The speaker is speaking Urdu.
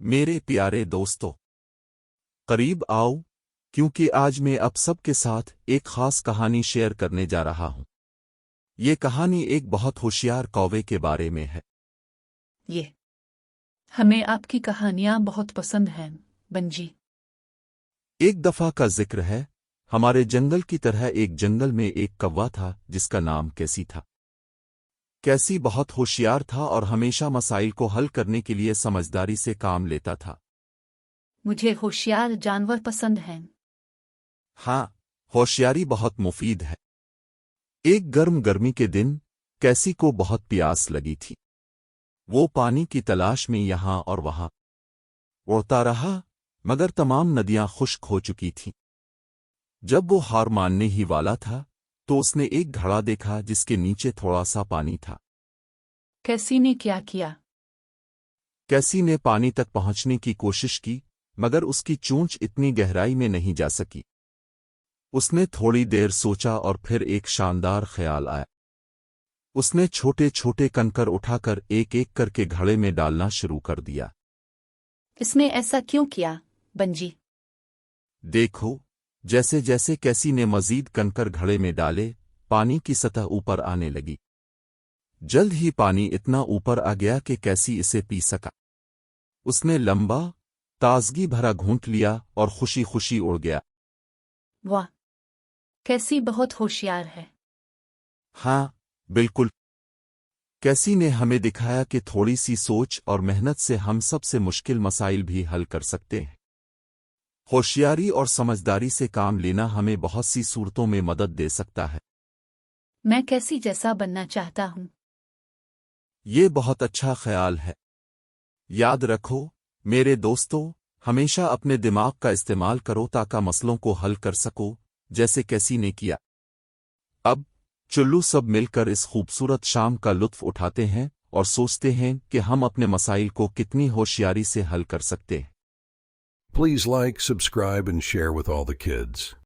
میرے پیارے دوستو، قریب آؤ کیونکہ آج میں اب سب کے ساتھ ایک خاص کہانی شیئر کرنے جا رہا ہوں۔ یہ کہانی ایک بہت ہوشیار کوے کے بارے میں ہے۔ یہ ہمیں آپ کی کہانیاں بہت پسند ہیں بنجی۔ ایک دفعہ کا ذکر ہے، ہمارے جنگل کی طرح ایک جنگل میں ایک کوا تھا جس کا نام کیسی تھا۔ کیسی بہت ہوشیار تھا اور ہمیشہ مسائل کو حل کرنے کے لیے سمجھداری سے کام لیتا تھا۔ مجھے ہوشیار جانور پسند ہیں۔ ہاں، ہوشیاری بہت مفید ہے۔ ایک گرمی کے دن کیسی کو بہت پیاس لگی تھی۔ وہ پانی کی تلاش میں یہاں اور وہاں اڑتا رہا، مگر تمام ندیاں خشک ہو چکی تھیں۔ جب وہ ہار ماننے ہی والا تھا تو اس نے ایک گھڑا دیکھا جس کے نیچے تھوڑا سا پانی تھا۔ کیسی نے کیا کیا؟ کیسی نے پانی تک پہنچنے کی کوشش کی، مگر اس کی چونچ اتنی گہرائی میں نہیں جا سکی۔ اس نے تھوڑی دیر سوچا اور پھر ایک شاندار خیال آیا۔ اس نے چھوٹے چھوٹے کنکر اٹھا کر ایک ایک کر کے گھڑے میں ڈالنا شروع کر دیا۔ اس نے ایسا کیوں کیا بنجی؟ دیکھو، جیسے جیسے کیسی نے مزید کنکر گھڑے میں ڈالے، پانی کی سطح اوپر آنے لگی۔ جلد ہی پانی اتنا اوپر آ گیا کہ کیسی اسے پی سکا۔ اس نے لمبا، تازگی بھرا گھونٹ لیا اور خوشی خوشی اڑ گیا۔ واہ، کیسی بہت ہوشیار ہے۔ ہاں، بالکل۔ کیسی نے ہمیں دکھایا کہ تھوڑی سی سوچ اور محنت سے ہم سب سے مشکل مسائل بھی حل کر سکتے ہیں۔ ہوشیاری اور سمجھداری سے کام لینا ہمیں بہت سی صورتوں میں مدد دے سکتا ہے۔ میں کیسی جیسا بننا چاہتا ہوں۔ یہ بہت اچھا خیال ہے۔ یاد رکھو میرے دوستو، ہمیشہ اپنے دماغ کا استعمال کرو تاکہ مسئلوں کو حل کر سکو، جیسے کیسی نے کیا۔ اب چلو سب مل کر اس خوبصورت شام کا لطف اٹھاتے ہیں اور سوچتے ہیں کہ ہم اپنے مسائل کو کتنی ہوشیاری سے حل کر سکتے ہیں۔ Please like, subscribe, and share with all the kids.